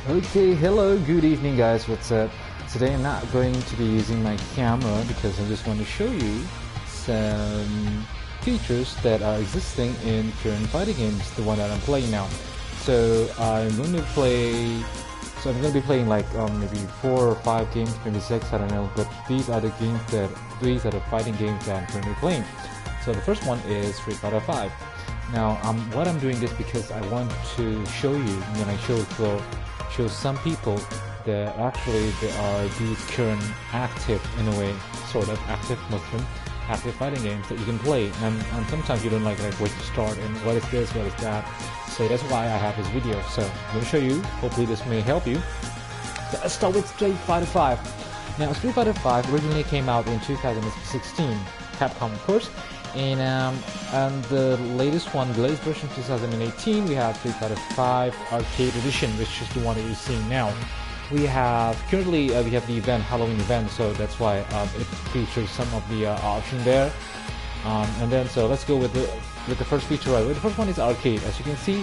Okay, hello, good evening guys, what's up? Today I'm not going to be using my camera because I just want to show you some features that are existing in current fighting games, the one that I'm playing now. So I'm going to be playing like maybe 4 or 5 games, maybe 6, I don't know, but these are the fighting games that I'm currently playing. So the first one is Street Fighter 5. Now what I'm doing this because I want to show you, show some people that actually there are these current active, in a way, sort of active Muslim, active fighting games that you can play, and sometimes you don't like where to start and what is this, what is that. So that's why I have this video. So I'm going to show you, hopefully this may help you. So let's start with Street Fighter 5. Now Street Fighter 5 originally came out in 2016, Capcom of course, and the latest one, the latest version 2018, we have Street Fighter 5 Arcade Edition, which is the one that you're seeing now. We have currently we have the event, Halloween event, so that's why it features some of the option there. And then so let's go with the first feature right away. The first one is arcade. As you can see,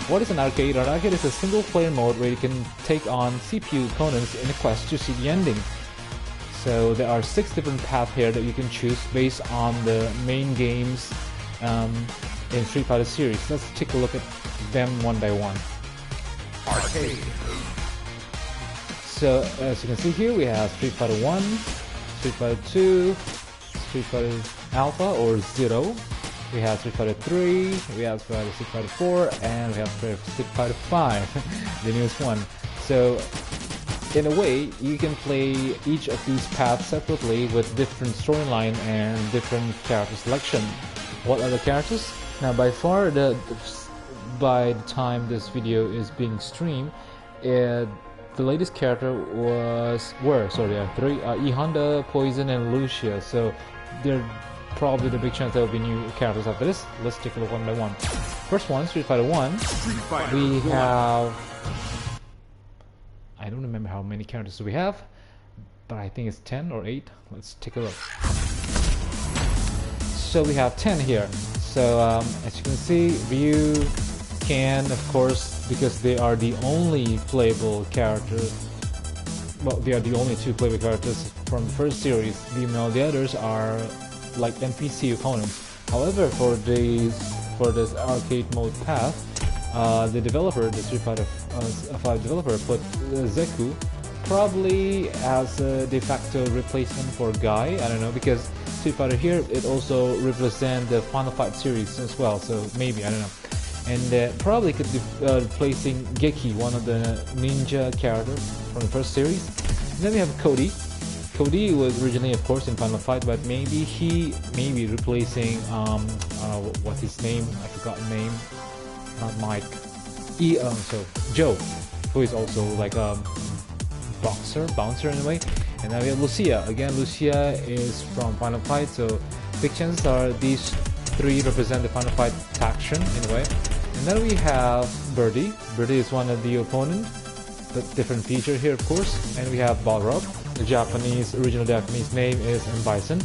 what is an arcade? An arcade is a single player mode where you can take on CPU opponents in a quest to see the ending. So there are 6 different paths here that you can choose based on the main games in Street Fighter series. Let's take a look at them one by one. Arcade. So as you can see here, we have Street Fighter 1, Street Fighter 2, Street Fighter Alpha or Zero. We have Street Fighter 3, we have Street Fighter 4, and we have Street Fighter 5, the newest one. So in a way, you can play each of these paths separately with different storyline and different character selection. What are the characters? Now, by far, by the time this video is being streamed, the latest character there are 3: E Honda, Poison, and Lucia. So they're probably the big chance there will be new characters after this. Let's take a look one by one. First one, Street Fighter 1. We have, I don't remember how many characters we have, but I think it's 10 or 8. Let's take a look. So we have 10 here. So as you can see, Ryu, Ken, of course, because they are the only playable characters. Well, they are the only 2 playable characters from the first series. The others are like NPC opponents. However, for this arcade mode path, the Street Fighter 5 developer put Zeku probably as a de facto replacement for Guy. I don't know, because Street Fighter here, it also represents the Final Fight series as well, so maybe, I don't know. And probably could be replacing Geki, one of the ninja characters from the first series. And then we have Cody. Cody was originally, of course, in Final Fight, but maybe he may be replacing what's his name? I forgot the name. Not Mike. So Joe, who is also like a bouncer in a way. And then we have Lucia. Again, Lucia is from Final Fight, so big chances are these 3 represent the Final Fight faction in a way. And then we have Birdie. Birdie is one of the opponents, but different feature here, of course. And we have Balrog. The original Japanese name is M. Bison.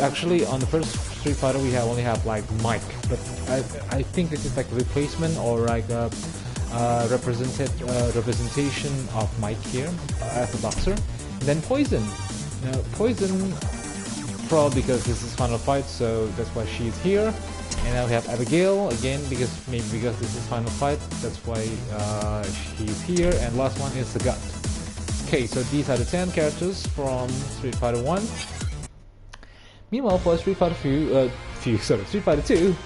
Actually, on the first Street Fighter, we only have like Mike, but I think this is like a replacement or like a representation of Mike here as a boxer. And then Poison. Now, Poison, probably because this is Final Fight, so that's why she's here. And now we have Abigail again, because this is Final Fight, that's why she's here. And last one is Sagat. Okay, so these are the 10 characters from Street Fighter 1. Meanwhile, for Street Fighter Street Fighter 2,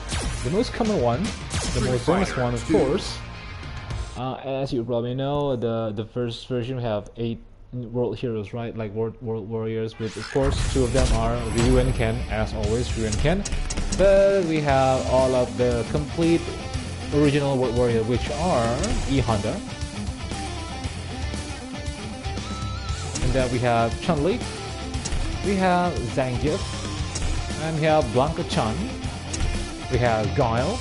the most common one, the most famous one, of course. As you probably know, the first version we have 8 world heroes, right? Like world warriors, with of course 2 of them are Ryu and Ken, as always, Ryu and Ken. But we have all of the complete original world warrior, which are E Honda. And then we have Chun-Li, we have Zangief, and we have Blanca Chan, we have Guile,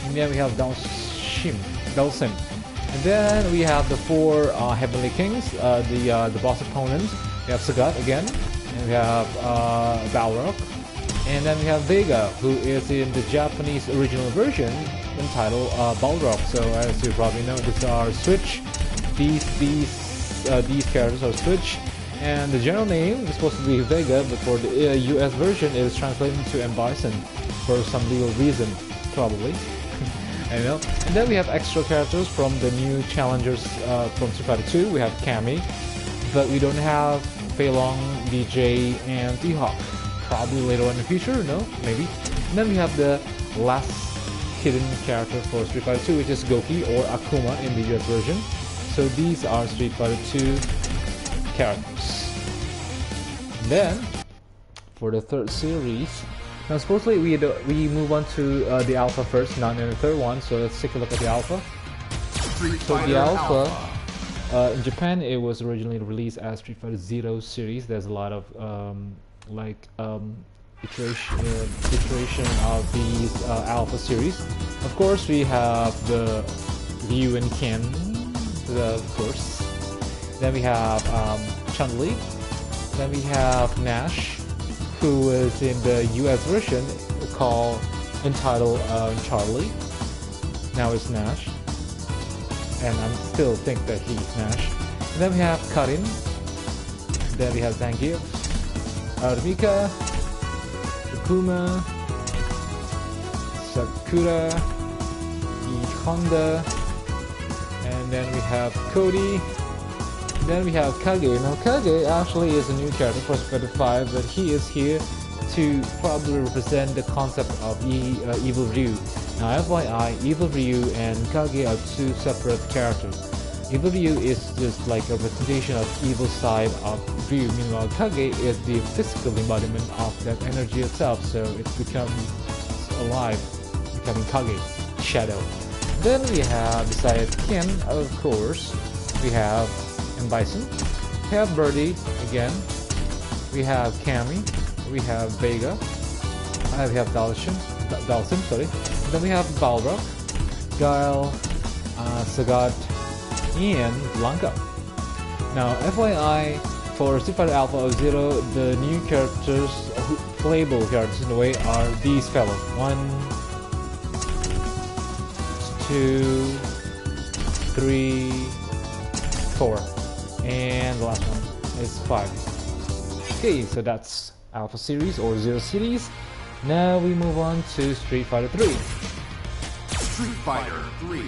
and then we have Dhalsim. And then we have the 4 Heavenly Kings, the boss opponents. We have Sagat again, and we have Balrog, And then we have Vega, who is in the Japanese original version entitled Balrog. So as you probably know, these are Switch. These characters are Switch, and the general name is supposed to be Vega, but for the US version, it is translated to M. Bison for some legal reason, probably. I know. And then we have extra characters from the new challengers from Street Fighter 2. We have Cammy, but we don't have Fei Long, DJ, and T-Hawk. Probably later on in the future, no? Maybe. And then we have the last hidden character for Street Fighter 2, which is Goki or Akuma in the US version. So these are Street Fighter 2 characters. Then, for the third series, now supposedly we move on to the alpha first, not in the third one. So let's take a look at the alpha. So the alpha, in Japan, it was originally released as Street Fighter Zero series. There's a lot of iteration of these alpha series. Of course, we have the Ryu and Ken, of course. Then we have Chun-Li. Then we have Nash, who is in the US version entitled Charlie. Now it's Nash, and I still think that he's Nash. And then we have Karin. Then we have Zangief, Armika, Akuma, Sakura, Honda, and then we have Cody. Then we have Kage. Now Kage actually is a new character for Street Fighter 5, but he is here to probably represent the concept of Evil Ryu. Now FYI, Evil Ryu and Kage are two separate characters. Evil Ryu is just like a representation of evil side of Ryu, meanwhile Kage is the physical embodiment of that energy itself, so it becomes alive, becoming Kage, shadow. Then we have, besides Ken, of course, we have M. Bison, we have Birdie again, we have Cammy, we have Vega, we have Dalsim, sorry. Then we have Balrog, Guile, Sagat, and Blanca. Now, FYI, for Street Fighter Alpha of Zero, the new characters, playable characters in a way, are these fellows. 1, 2, 3, 4, and the last one is 5. Okay, so that's Alpha series or Zero series. Now we move on to Street Fighter 3. Street Fighter 3.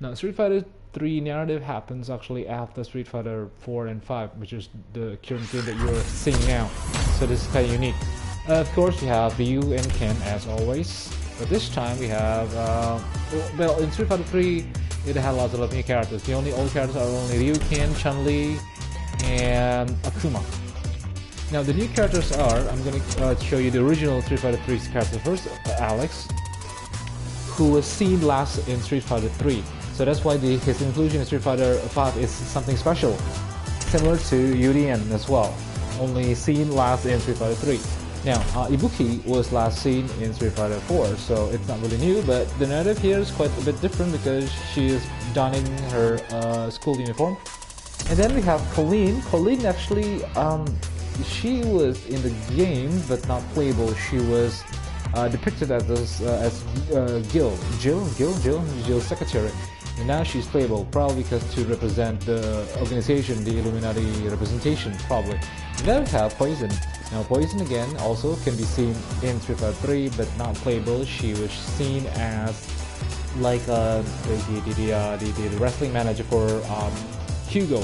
Now, Street Fighter 3 narrative happens actually after Street Fighter 4 and 5, which is the current game that you're seeing now. So this is kind of unique. Of course, we have Ryu and Ken as always, but this time we have, well, in Street Fighter 3, it had lots of new characters. The only old characters are only Ryu, Ken, Chun-Li, and Akuma. Now, the new characters are, I'm going to show you the original Street Fighter 3 character first, Alex, who was seen last in Street Fighter 3. So that's why his inclusion in Street Fighter 5 is something special. Similar to Urien as well, only seen last in Street Fighter 3. Now, Ibuki was last seen in Street Fighter 4, so it's not really new, but the narrative here is quite a bit different because she is donning her school uniform. And then we have Colleen. Colleen actually, she was in the game, but not playable. She was depicted as Gill's secretary. And now she's playable, probably because to represent the organization, the Illuminati representation, probably. And then we have Poison. Now Poison again also can be seen in Street Fighter 3, but not playable. She was seen as like the wrestling manager for Hugo.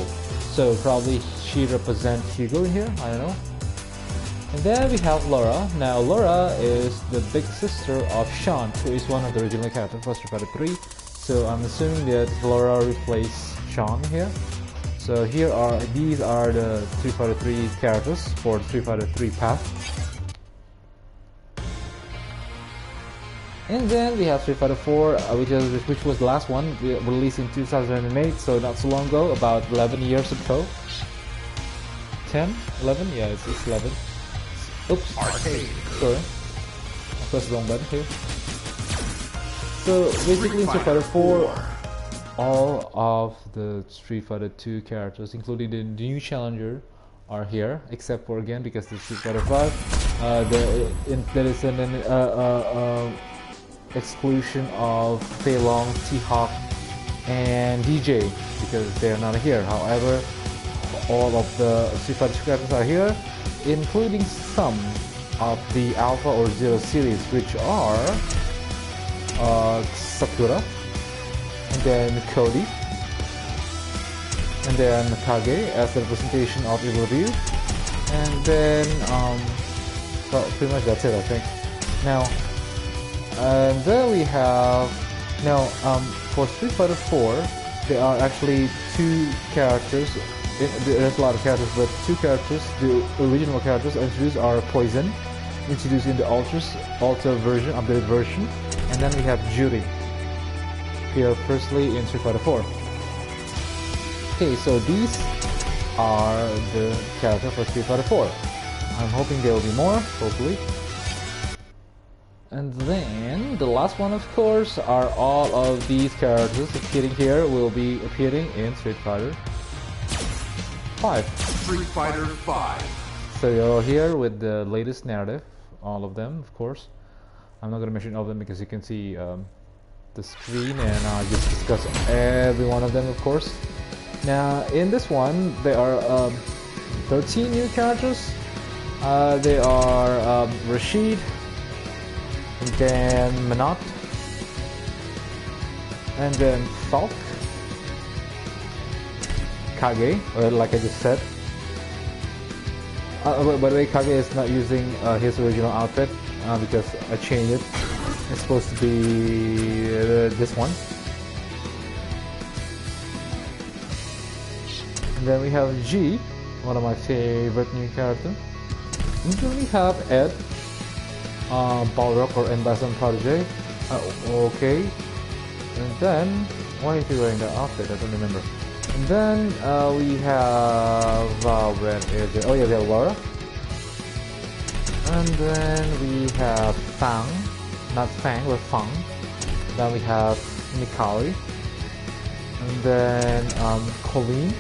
So probably she represents Hugo in here, I don't know. And then we have Laura. Now Laura is the big sister of Sean, who is one of the original characters for Street Fighter 3. So I'm assuming that Laura replaced Sean here. So these are the Street Fighter 3 characters for the Street Fighter 3 path. And then we have Street Fighter 4, which was the last one, released in 2008, so not so long ago, about 11 years ago. 10? 11? Yeah, it's 11. Oops. Arcade. Sorry. I pressed the wrong button here. So basically in Street Fighter 4, all of the Street Fighter 2 characters, including the new challenger, are here, except for again because it's Street Fighter 5. There is an exclusion of Fei Long, T-Hawk, and DJ because they are not here. However, all of the Street Fighter characters are here, including some of the Alpha or Zero series, which are Sakura, and then Cody, and then Kage as the representation of Evil Ryu, and then well, pretty much that's it, I think. Now, and then we have for Street Fighter 4, there are actually two characters. There's a lot of characters, but two characters, the original characters introduced are Poison, introduced in the Ultra version, updated version, and then we have Judy here firstly in Street Fighter 4. Okay, so these are the characters for Street Fighter 4. I'm hoping there will be more, hopefully. And then the last one, of course, are all of these characters appearing here will be appearing in Street Fighter 5. Street Fighter 5. So you're all here with the latest narrative, all of them, of course. I'm not going to mention all of them because you can see the screen, and I'll just discuss every one of them, of course. Now, in this one, there are 13 new characters. They are Rashid, and then Manat, and then Falk, Kage, like I just said. By the way, Kage is not using his original outfit because I changed it. It's supposed to be this one. And then we have G, one of my favorite new characters. And then we have Ed, Balrog or Enbasan Protege. Okay. And then, why is he wearing that outfit? I don't remember. And then we have, where is it? Oh yeah, we have Laura. And then we have Fang, not Fang, but Fang. Then we have Mikari. And then Colleen,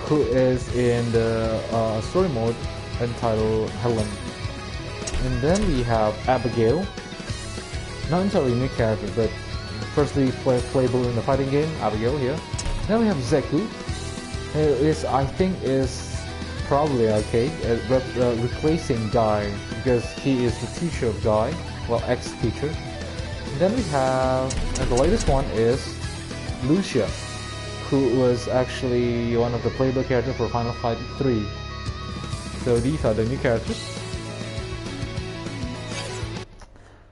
who is in the story mode entitled Helen. And then we have Abigail, not entirely new character, but firstly playable in the fighting game, Abigail here. Then we have Zeku, who I think is probably arcade, replacing Guy, because he is the teacher of Guy, well, ex-teacher. And then we have, and the latest one is Lucia, who was actually one of the playable characters for Final Fight 3. So these are the new characters.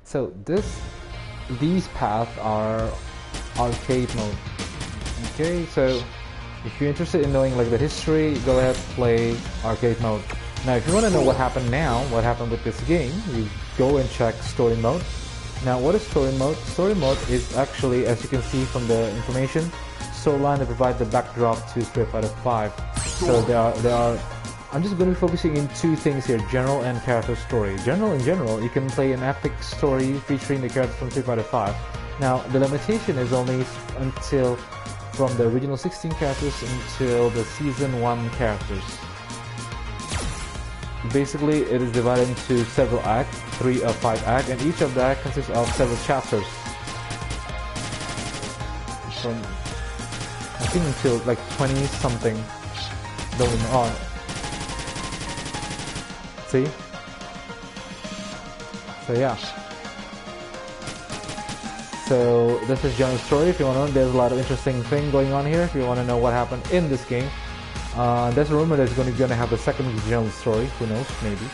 So these paths are arcade mode. Okay, so if you're interested in knowing like the history, go ahead and play arcade mode. Now if you want to know what happened now, what happened with this game, you go and check story mode. Now what is story mode? Story mode is actually, as you can see from the information, storyline that provides the backdrop to Street Fighter 5. So there are I'm just going to be focusing in two things here, general and character story. In general, you can play an epic story featuring the characters from Street Fighter 5. Now, the limitation is only until from the original 16 characters until the Season 1 characters. Basically, it is divided into several acts, 3 or 5 acts, and each of the acts consists of several chapters. From, I think until like 20 something going on. See? So yeah. So this is general story. If you want to know, there's a lot of interesting thing going on here. If you want to know what happened in this game, there's a rumor that it's going to have the second general story. Who knows? Maybe.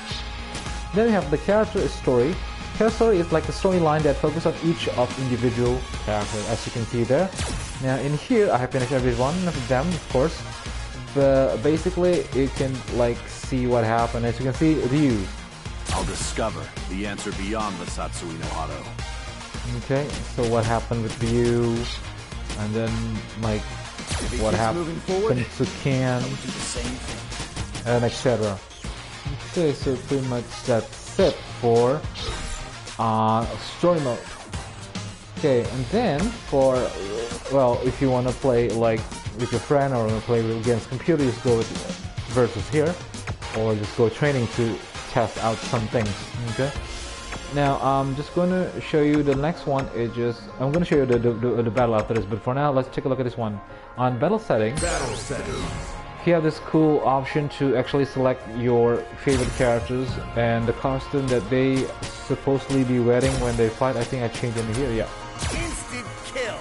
Then we have the character story. Character story is like a storyline that focuses on each of individual characters, as you can see there. Now in here, I have finished every one of them, of course. But basically, you can like see what happened. As you can see, Ryu. I'll discover the answer beyond the Satsui no Hado. Okay, so what happened with Ryu, and then like what happened to Ken, and etc. Okay, so pretty much that's it for story mode. Okay, and then for, well, if you want to play like with your friend or want to play against computer, just go with versus here, or just go training to test out some things. Okay. Now I'm just going to show you the next one. I'm going to show you the battle after this, but for now let's take a look at this one. On battle settings, you have this cool option to actually select your favorite characters and the costume that they supposedly be wearing when they fight. I think I changed in here. Yeah. Instant kill.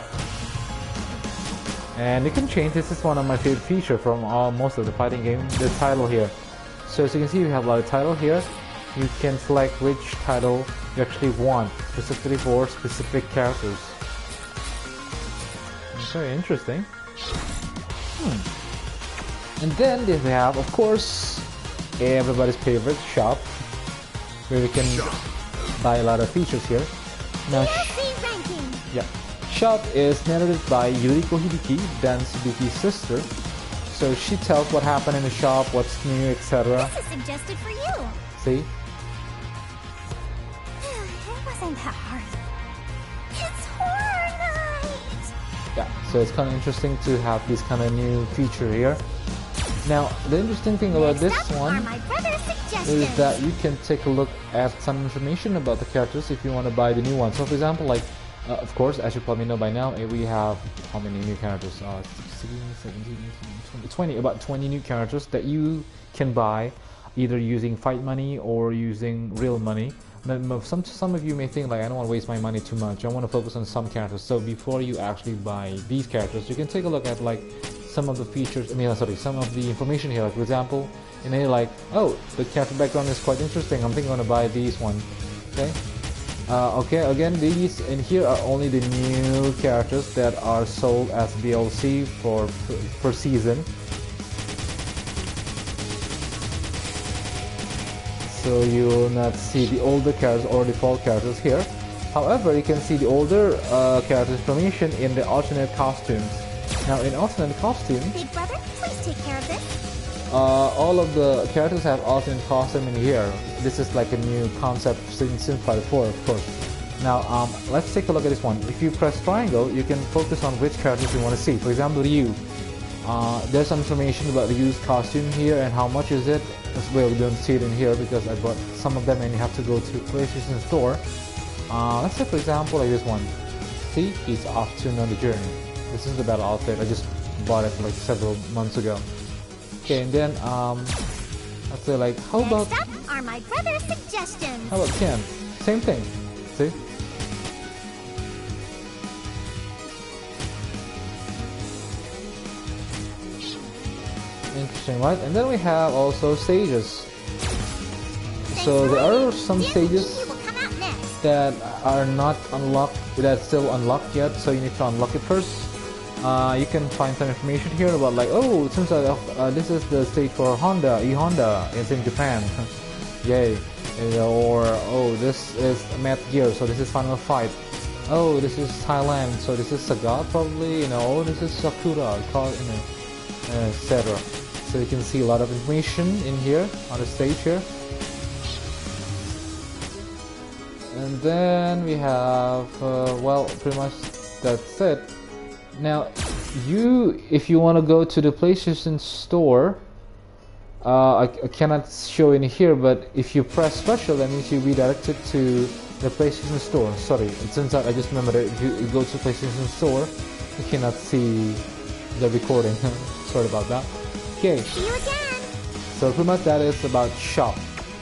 And you can change. This is one of my favorite features from most of the fighting game. The title here. So as you can see, we have a lot of title here. You can select which title you actually want, specifically for specific characters. Very interesting. And then we have, of course, everybody's favorite shop, where we can buy a lot of features here. Now, yeah, shop is narrated by Yuriko Hibiki, Dance Hibiki's sister. So she tells what happened in the shop, what's new, etc. This is suggested for you. See? It wasn't that hard. It's horror night. Yeah, so it's kind of interesting to have this kind of new feature here. Now, the interesting thing about this one is that you can take a look at some information about the characters if you want to buy the new one. So, for example, like, of course, as you probably know by now, we have how many new characters? 16, 17, 18, 20, about 20 new characters that you can buy either using fight money or using real money. Some of you may think like, I don't want to waste my money too much. I want to focus on some characters. So before you actually buy these characters, you can take a look at like some of the features. Some of the information here. Like for example, you're like, oh, the character background is quite interesting. I'm thinking I'm gonna buy these one. Okay. Okay. Again, these in here are only the new characters that are sold as DLC per season. So you will not see the older characters or default characters here. However, you can see the older character information in the alternate costumes. Now in alternate costume, Big brother, please take care of this. all of the characters have alternate costume in here. This is like a new concept since Fighter 4, of course. Now let's take a look at this one. If you press triangle, you can focus on which characters you want to see. For example, Ryu. There's some information about the used costume here and how much is it. Well, we don't see it in here because I bought some of them and you have to go to PlayStation Store. Let's say for example like this one. See, he's off to another journey. This is the battle outfit. I just bought it like several months ago. Okay, and then let's say like how about Next up are my brother's suggestions. how about Ken? Same thing. See? Interesting, right? And then we have also stages. So there are some stages You will come out next. that are not unlocked, that's still unlocked yet, so you need to unlock it first. You can find some information here about like, oh, it seems like this is the stage for Honda, E-Honda, it's in Japan. Yay. Or, oh, this is Metal Gear, so this is Final Fight. Oh, this is Thailand, so this is Sagat probably, oh, this is Sakura, etc. So you can see a lot of information in here on the stage here. And then we have, well, pretty much that's it. Now, if you want to go to the PlayStation Store, I cannot show in here, but if you press special, that means you redirected to the PlayStation Store. Sorry, it turns out I just remembered that if you go to PlayStation Store, you cannot see the recording. Sorry about that. Okay. See you again. So pretty much that is about shop.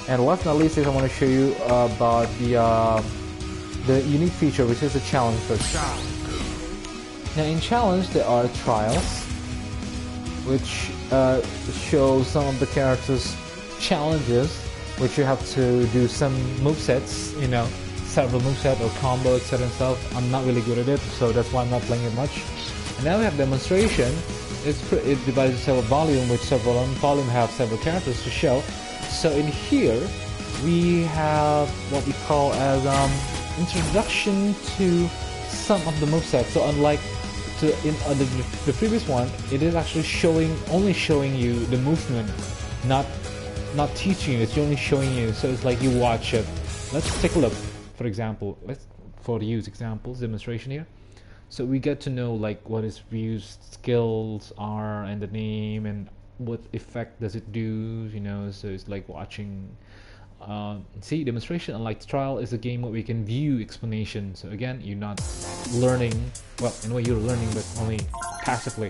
And last but not least is I want to show you about the unique feature, which is the challenge first. Now in challenge there are trials, which show some of the characters' challenges, which you have to do some movesets, several movesets or combo, etc. and stuff. I'm not really good at it, so that's why I'm not playing it much. And now we have demonstration. It divides several volume, which several volume have several characters to show. So in here we have what we call as introduction to some of the movesets. So unlike the previous one, it is actually only showing you the movement, not teaching you. It's only showing you. So it's like you watch it. Let's take a look. For example, for the use examples demonstration here. So we get to know like what his Ryu's skills are and the name and what effect does it do, so it's like watching See, demonstration, unlike trial, is a game where we can view explanation. So again, you're not learning. Well, in a way, you're learning, but only passively.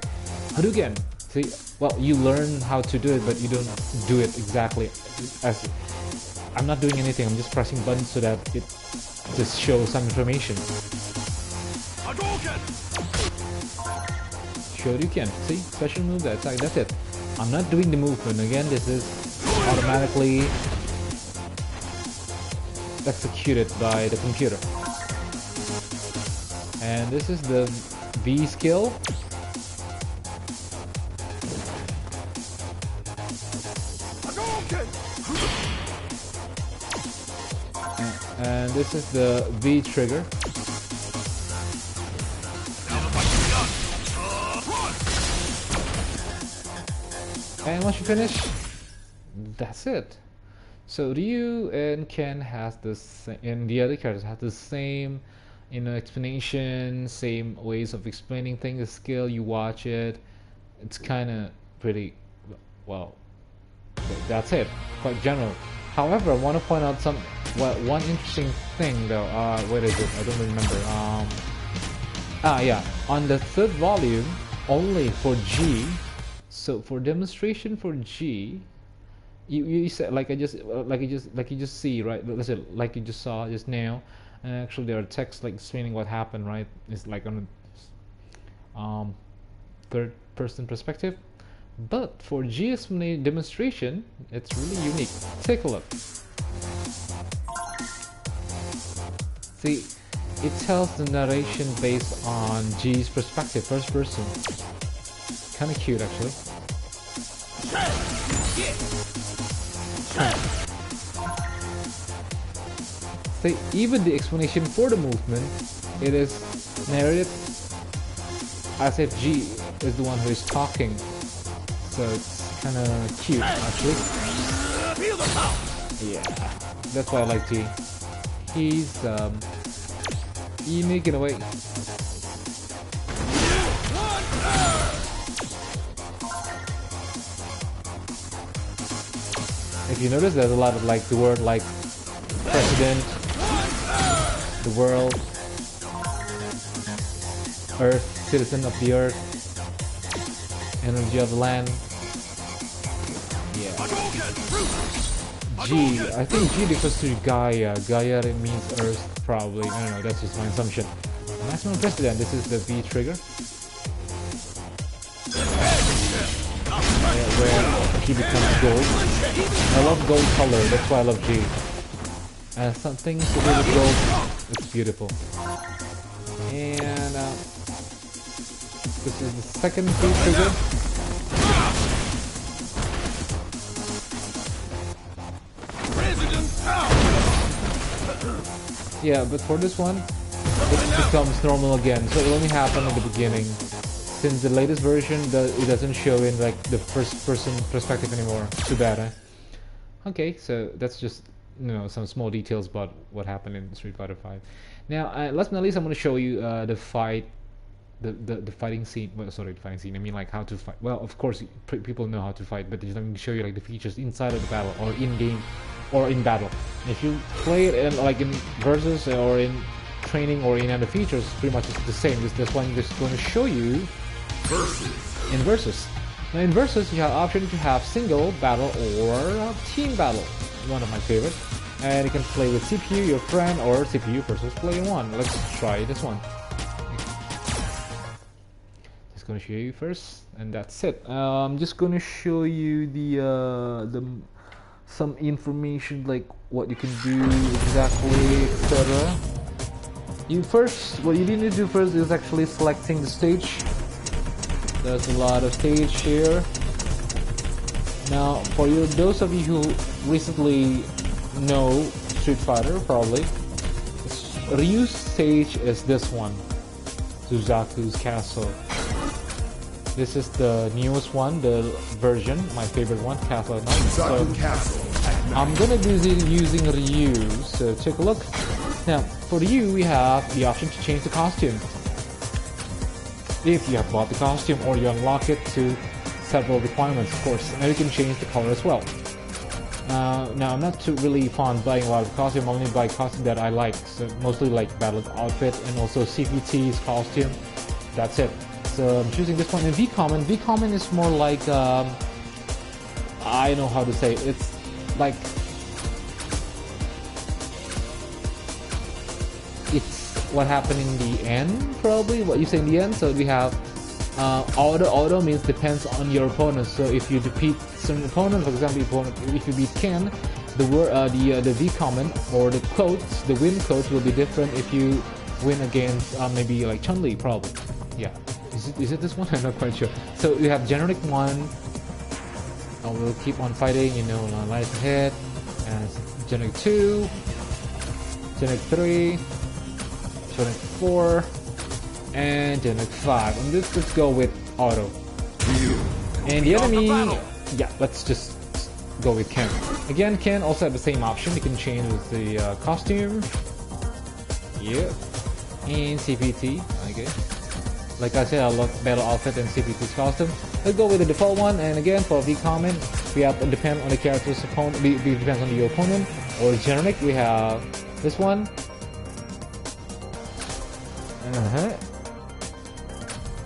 Hadouken. See, well, you learn how to do it, but you don't do it exactly as. I'm not doing anything. I'm just pressing buttons so that it just shows some information. Shoryuken. See, special move. That's it. I'm not doing the movement. Again, this is automatically executed by the computer. And this is the V skill. And this is the V trigger. And once you finish, that's it. So Ryu and Ken has this, and the other characters have the same, explanation, same ways of explaining things. The skill, you watch it, it's kind of pretty, well, that's it, quite general. However, I want to point out one interesting thing though. Where is it? I don't remember. Yeah, on the third volume, only for G. So for demonstration for G, you said like you just see, right? Let's say like you just saw just now, and actually there are texts like explaining what happened, right? It's like on a third person perspective. But for G demonstration, it's really unique. Take a look. See, it tells the narration based on G's perspective, first person. Kind of cute, actually. See, even the explanation for the movement, it is narrated as if G is the one who is talking. So it's kind of cute, actually. Yeah, that's why I like G. He's unique in a way. If you notice, there's a lot of like the word like president, the world, earth, citizen of the earth, energy of the land. Yeah. G, I think G refers to Gaia. Gaia, it means earth, probably. I don't know, that's just my assumption. Maximum president, this is the V trigger. Where he becomes gold. I love gold color, that's why I love G. Something to do with gold, it's beautiful. And this is the second V trigger. Yeah, but for this one, it becomes normal again, so it only happened in the beginning. Since the latest version, it doesn't show in like the first person perspective anymore. Too bad, huh? Okay, so that's just some small details about what happened in Street Fighter V. Now, last but not least, I'm going to show you the fight, the fighting scene. Well, sorry, the fighting scene. I mean, like how to fight. Well, of course, people know how to fight, but I'm going to show you like the features inside of the battle or in game or in battle. If you play it in like in versus or in training or in other features, pretty much it's the same. This one is going to show you. In Versus. Now in Versus, you have option to have single battle or team battle. One of my favorite. And you can play with CPU, your friend, or CPU versus player one. Let's try this one. Just gonna show you first, and that's it. I'm just gonna show you the some information like what you can do exactly, etc. What you need to do first is actually selecting the stage. There's a lot of stage here. Now, for those of you who recently know Street Fighter, probably, Ryu's stage is this one, Suzaku's Castle. This is the newest one, the version, my favorite one, Castle at Night. So, I'm gonna do it using Ryu, so take a look. Now, for Ryu, we have the option to change the costume. If you have bought the costume or you unlock it to several requirements, of course. Now you can change the color as well. Now I'm not too really fond buying a lot of costume, only buy costume that I like, so mostly like battle outfit and also CPT's costume. That's it. So I'm choosing this one. And V-Common. V-Common is more like I know how to say it. It's like it's what happened in the end, probably what you say in the end. So we have auto means depends on your opponent. So if you defeat some opponent, for example, if you beat Ken, the V-Common or the quotes, the win quotes will be different if you win against maybe like Chun-Li, probably. Yeah. Is it this one? I'm not quite sure. So we have generic 1. We'll keep on fighting, you know, light hit, and generic 2, generic 3, generic 4, and generic 5. And let's go with auto. And the enemy, yeah, let's just go with Ken. Again, Ken also have the same option. You can change with the costume. Yeah. And CPT, I guess. Like I said, I love battle outfit and CPT's costume. Let's go with the default one. And again, for V-Common, we have to depend on the character's opponent. It depends on your opponent. Or generic, we have this one.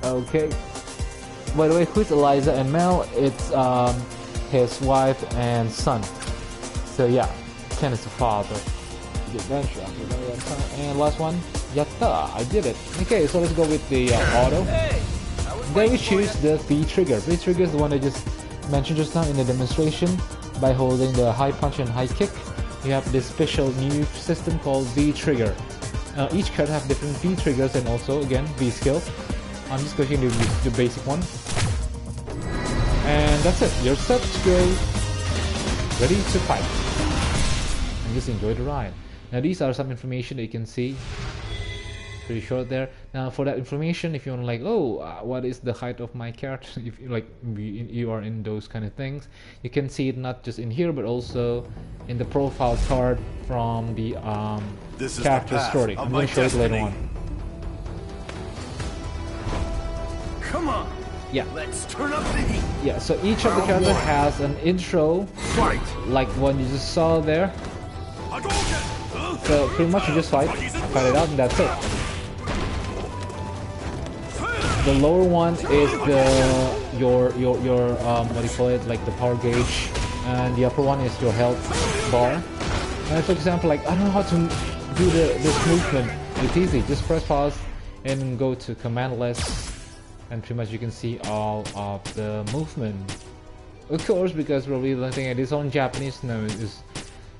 Okay. By the way, who's Eliza and Mel? It's his wife and son. So yeah, Ken is the father. And last one, Yatta, I did it. Okay, so let's go with the auto. Then we choose the V-Trigger. V-Trigger is the one I just mentioned just now in the demonstration. By holding the high punch and high kick, you have this special new system called V-Trigger. Each card have different V-Triggers and also, again, V-Skill. I'm just going to do the basic one. And that's it. You're set to go. Ready to fight. And just enjoy the ride. Now these are some information that you can see. Pretty short there. Now for that information, if you want to like, what is the height of my character? If you like, you are in those kind of things, you can see it not just in here, but also in the profile card from the character story. I'm going to show it later on. Come on. Yeah. Let's turn up the heat. Yeah. So each of the characters has an intro, like one you just saw there. So pretty much you just fight it out, and that's it. The lower one is the your what do you call it, like the power gauge, and the upper one is your health bar. And for example, like I don't know how to do this movement. It's easy. Just press pause and go to command list, and pretty much you can see all of the movement. Of course, because probably the thing it is on Japanese. No,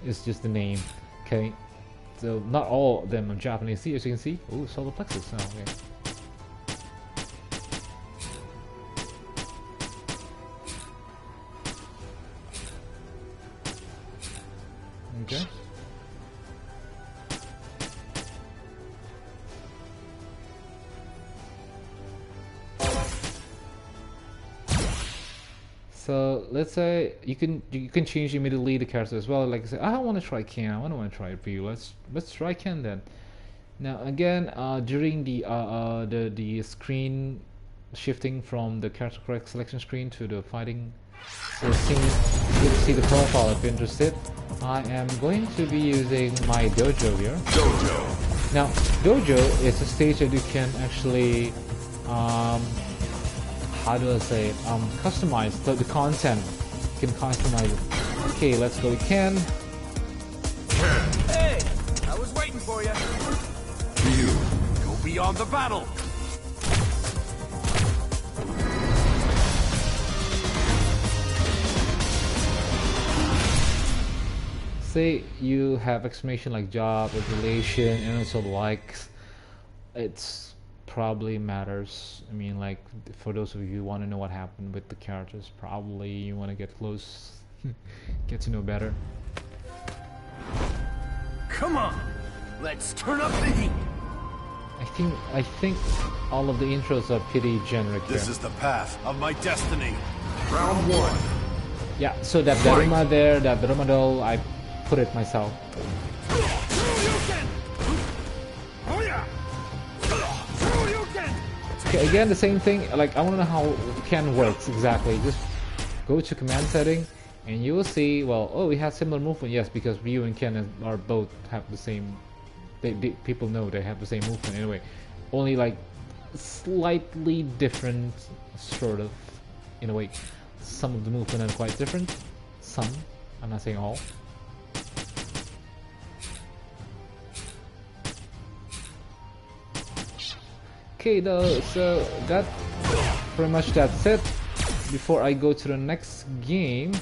it's just the name. Okay. So not all of them are Japanese. See, as you can see, solar plexus. Oh, okay. Okay. So let's say you can change immediately the character as well. Like I said, I don't want to try Ken. I don't want to try Ryu. Let's try Ken then. Now again, during the screen shifting from the character correct selection screen to the fighting, so see the profile if you're interested. I am going to be using my dojo here. Dojo. Now dojo is a stage that you can actually how do I say it? Customize the content. You can customize it. Okay, let's go again. Hey, I was waiting for you. You go beyond the battle. Say you have exclamation like job, relation, and also likes. It's probably matters. I mean, like for those of you who want to know what happened with the characters, probably you want to get close, get to know better. Come on, let's turn up the heat. I think all of the intros are pretty generic. This is the path of my destiny. Round 1. Yeah. So that Daruma there, that Daruma doll, I put it myself. Okay, again the same thing. Like I want to know how Ken works exactly. Just go to command setting and you will see, well, oh, we have similar movement. Yes, because Ryu and Ken are both have the same. People know they have the same movement anyway. Only like slightly different, sort of, in a way. Some of the movement are quite different. Some, I'm not saying all. Okay, though, so that pretty much that's it. Before I go to the next game,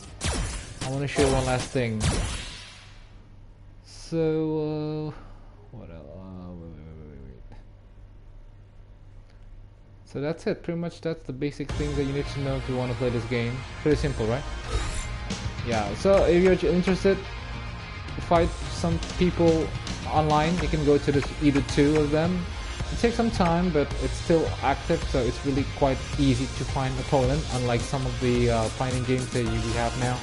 I want to show you one last thing. So, what else? Wait. So that's it. Pretty much that's the basic things that you need to know if you want to play this game. Pretty simple, right? Yeah. So if you're interested, fight some people online. You can go to this, either two of them. It takes some time, but it's still active, so it's really quite easy to find opponent, unlike some of the fighting games that we have now.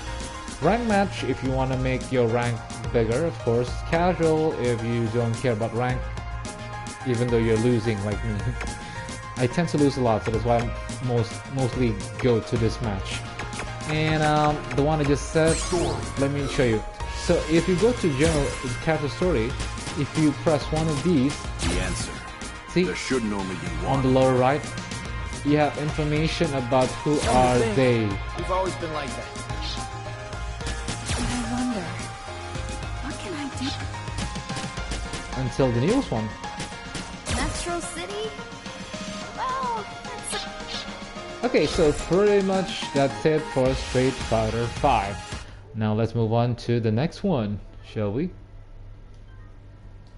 Rank match if you want to make your rank bigger, of course. Casual if you don't care about rank, even though you're losing like me. I tend to lose a lot, so that's why I mostly go to this match. And the one I just said, let me show you. So if you go to general character story, if you press one of these, The answer. see, There shouldn't only be on one. the lower right, you have information about who are they. We've always been like that. I wonder, what can I do? Until the newest one. Metro City? Well, that's Okay, so pretty much that's it for Street Fighter V. Now let's move on to the next one, shall we?